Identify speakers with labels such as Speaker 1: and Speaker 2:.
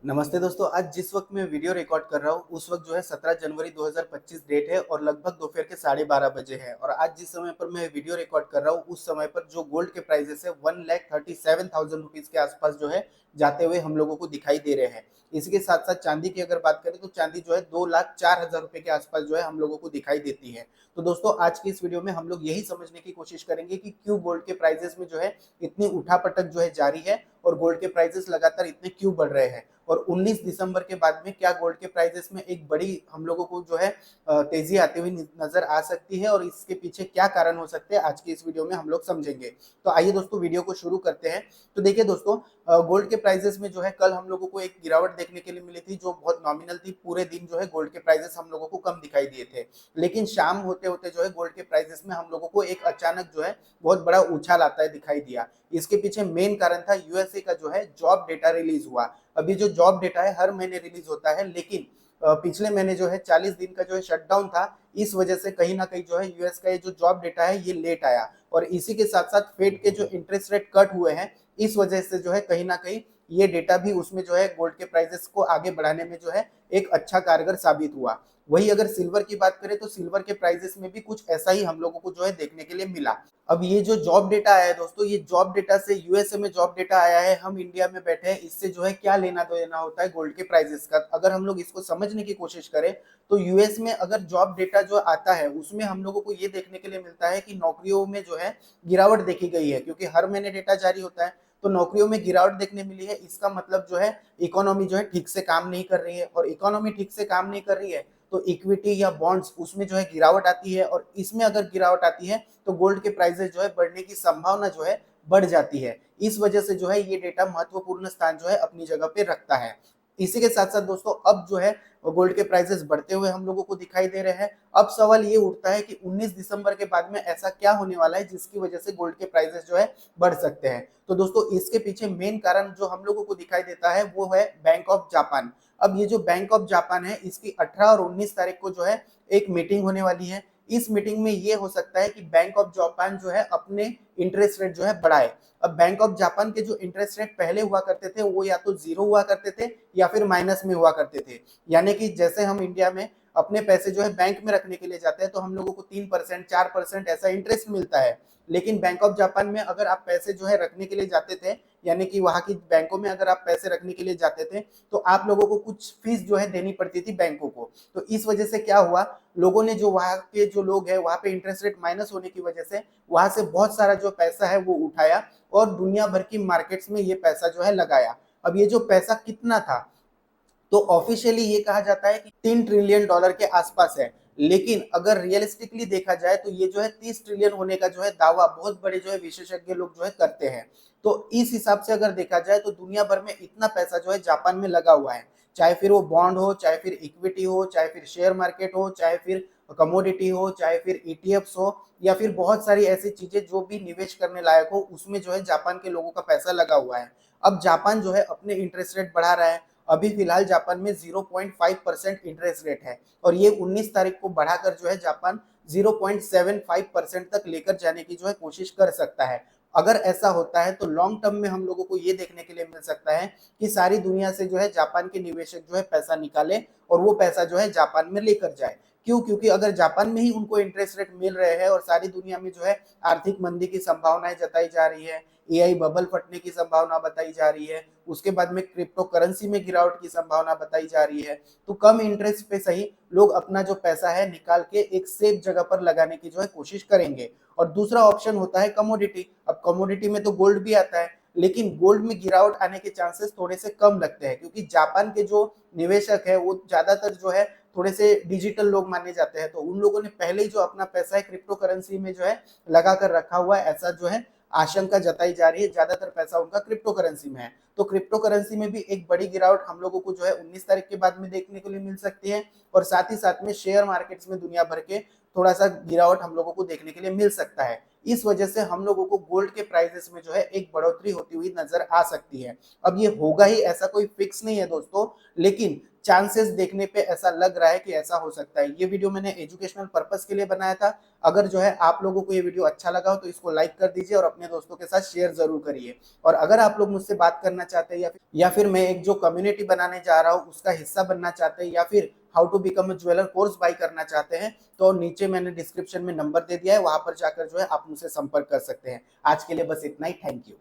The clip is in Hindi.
Speaker 1: नमस्ते दोस्तों। आज जिस वक्त मैं वीडियो रिकॉर्ड कर रहा हूँ उस वक्त जो है 17 जनवरी 2025 डेट है और लगभग दोपहर के 12:30 बजे है। और आज जिस समय पर मैं वीडियो रिकॉर्ड कर रहा हूँ उस समय पर जो गोल्ड के प्राइसेस है 1,37,000 रुपीज के आसपास जो है जाते हुए हम लोगों को दिखाई दे रहे हैं। इसके साथ साथ चांदी की अगर बात करें तो चांदी जो है 2,04,000 रुपए के आसपास जो है हम लोगों को दिखाई देती है। तो दोस्तों आज की इस वीडियो में हम लोग यही समझने की कोशिश करेंगे कि क्यों गोल्ड के प्राइसेस में जो है इतनी उठापटक जो है जारी है और गोल्ड के प्राइसेस लगातार इतने क्यों बढ़ रहे हैं। और 19 दिसंबर के बाद में क्या गोल्ड के प्राइसेस में एक बड़ी हम लोगों को जो है तेजी आती हुई नजर आ सकती है और इसके पीछे क्या कारण हो सकते हैं आज की इस वीडियो में हम लोग समझेंगे। तो आइए दोस्तों वीडियो को शुरू करते हैं। तो देखिए दोस्तों, गोल्ड के प्राइसेस में जो है कल हम लोगों को एक गिरावट देखने के लिए मिली थी जो बहुत नॉमिनल थी। पूरे दिन जो है गोल्ड के प्राइसेस हम लोगों को कम दिखाई दिए थे, लेकिन शाम होते होते जो है गोल्ड के प्राइसेस में हम लोगों को एक अचानक जो है बहुत बड़ा उछाल आता है दिखाई दिया। इसके पीछे मेन कारण था यूएसए का जो है जॉब डेटा रिलीज हुआ। अभी जो जॉब डेटा है हर महीने रिलीज होता है, लेकिन पिछले महीने जो है 40 दिन का जो है शटडाउन था। इस वजह से कहीं ना कहीं जो है यूएस का ये जो जॉब डेटा है ये लेट आया और इसी के साथ साथ फेड के जो इंटरेस्ट रेट कट हुए हैं इस वजह से जो है कहीं ना कहीं ये डेटा भी उसमें जो है गोल्ड के प्राइसेस को आगे बढ़ाने में जो है एक अच्छा कारगर साबित हुआ। वही अगर सिल्वर की बात करें तो सिल्वर के प्राइसेस में भी कुछ ऐसा ही हम लोगों को जो है देखने के लिए मिला। अब ये जो जॉब डेटा आया है दोस्तों, ये जॉब डेटा से यूएसए में जॉब डेटा आया है, हम इंडिया में बैठे हैं, इससे जो है क्या लेना देना होता है गोल्ड के प्राइसेस का। अगर हम लोग इसको समझने की कोशिश करें तो यूएस में अगर जॉब डेटा जो आता है उसमें हम लोगों को ये देखने के लिए मिलता है कि नौकरियों में जो है गिरावट देखी गई है, क्योंकि हर महीने डेटा जारी होता है। तो नौकरियों में गिरावट देखने मिली है, इसका मतलब जो है इकोनॉमी जो है ठीक से काम नहीं कर रही है। और इकोनॉमी ठीक से काम नहीं कर रही है तो इक्विटी या बॉन्ड्स उसमें जो है गिरावट आती है, और इसमें अगर गिरावट आती है तो गोल्ड के प्राइसेस जो है बढ़ने की संभावना जो है बढ़ जाती है। इस वजह से जो है ये डेटा महत्वपूर्ण स्थान जो है अपनी जगह पे रखता है। इसी के साथ साथ दोस्तों अब जो है गोल्ड के प्राइसेस बढ़ते हुए हम लोगों को दिखाई दे रहे हैं। अब सवाल ये उठता है कि 19 दिसंबर के बाद में ऐसा क्या होने वाला है जिसकी वजह से गोल्ड के प्राइसेस जो है बढ़ सकते हैं। तो दोस्तों इसके पीछे मेन कारण जो हम लोगों को दिखाई देता है वो है बैंक ऑफ जापान। अब ये जो बैंक ऑफ जापान है इसकी 18 और 19 तारीख को जो है एक मीटिंग होने वाली है। इस मीटिंग में ये हो सकता है कि बैंक ऑफ जापान जो है अपने इंटरेस्ट रेट जो है बढ़ाए। अब बैंक ऑफ जापान के जो इंटरेस्ट रेट पहले हुआ करते थे वो या तो जीरो हुआ करते थे या फिर माइनस में हुआ करते थे। यानी कि जैसे हम इंडिया में अपने पैसे जो है बैंक में रखने के लिए जाते हैं तो हम लोगों को 3% 4% ऐसा इंटरेस्ट मिलता है। लेकिन बैंक ऑफ जापान में अगर आप पैसे जो है रखने के लिए जाते थे, यानी कि वहां की बैंकों में अगर आप पैसे रखने के लिए जाते थे तो आप लोगों को कुछ फीस जो है देनी पड़ती थी बैंकों को। तो इस वजह से क्या हुआ, लोगों ने जो वहां के जो लोग हैं वहां पे इंटरेस्ट रेट माइनस होने की वजह से वहां से बहुत सारा जो पैसा है वो उठाया और दुनिया भर की मार्केट्स में ये पैसा जो है लगाया। अब ये जो पैसा कितना था, तो ऑफिशियली ये कहा जाता है कि 3 ट्रिलियन डॉलर के आसपास है। लेकिन अगर रियलिस्टिकली देखा जाए तो ये जो है 30 ट्रिलियन होने का जो है दावा बहुत बड़े जो है विशेषज्ञ लोग जो है करते हैं। तो इस हिसाब से अगर देखा जाए तो दुनिया भर में इतना पैसा जो है जापान में लगा हुआ है, चाहे फिर वो बॉन्ड हो, चाहे फिर इक्विटी हो, चाहे फिर शेयर मार्केट हो, चाहे फिर कमोडिटी हो, चाहे फिर ईटीएफ्स हो, या फिर बहुत सारी ऐसी चीजें जो भी निवेश करने लायक हो उसमें जो है जापान के लोगों का पैसा लगा हुआ है। अब जापान जो है अपने इंटरेस्ट रेट बढ़ा रहा है। अभी फिलहाल जापान में 0.5% इंटरेस्ट रेट है और ये 19 तारीख को बढ़ाकर जो है जापान 0.75% तक लेकर जाने की जो है कोशिश कर सकता है। अगर ऐसा होता है तो लॉन्ग टर्म में हम लोगों को ये देखने के लिए मिल सकता है कि सारी दुनिया से जो है जापान के निवेशक जो है पैसा निकाले और वो पैसा जो है जापान में लेकर जाए। क्यों? क्योंकि अगर जापान में ही उनको इंटरेस्ट रेट मिल रहे हैं और सारी दुनिया में जो है आर्थिक मंदी की संभावनाएं जताई जा रही है, एआई बबल फटने की संभावना बताई जा रही है, उसके बाद में क्रिप्टो करेंसी में गिरावट की संभावना बताई जा रही है, तो कम इंटरेस्ट पे सही लोग अपना जो पैसा है निकाल के एक सेफ जगह पर लगाने की जो है कोशिश करेंगे। और दूसरा ऑप्शन होता है कमोडिटी। अब कमोडिटी में तो गोल्ड भी आता है, लेकिन गोल्ड में गिरावट आने के चांसेस थोड़े से कम लगते हैं, क्योंकि जापान के जो निवेशक है वो ज्यादातर जो है थोड़े से डिजिटल लोग माने जाते हैं। तो उन लोगों ने पहले ही जो अपना पैसा है क्रिप्टो करेंसी में जो है लगा कर रखा हुआ है, ऐसा जो है आशंका जताई जा रही है। ज्यादातर पैसा उनका क्रिप्टो करेंसी में है, तो क्रिप्टो करेंसी में भी एक बड़ी गिरावट हम लोगों को जो है 19 तारीख के बाद में देखने को लिए मिल सकती है। और साथ ही साथ में शेयर मार्केट्स में दुनिया भर के थोड़ा सा गिरावट हम लोगों को देखने के लिए मिल सकता है। इस वजह से हम लोगों को गोल्ड के प्राइसेस में जो है एक बढ़ोतरी होती हुई नजर आ सकती है। अब ये होगा ही ऐसा कोई फिक्स नहीं है दोस्तों, लेकिन चांसेस देखने पे ऐसा लग रहा है कि ऐसा हो सकता है। ये वीडियो मैंने एजुकेशनल पर्पस के लिए बनाया था। अगर जो है आप लोगों को ये वीडियो अच्छा लगा हो तो इसको लाइक कर दीजिए और अपने दोस्तों के साथ शेयर जरूर करिए। और अगर आप लोग मुझसे बात करना चाहते हैं या फिर मैं एक जो कम्युनिटी बनाने जा रहा हूँ उसका हिस्सा बनना चाहते हैं, या फिर how to become a jeweller course buy करना चाहते हैं, तो नीचे मैंने डिस्क्रिप्शन में नंबर दे दिया है, वहां पर जाकर जो है आप मुझसे संपर्क कर सकते हैं। आज के लिए बस इतना ही। Thank you.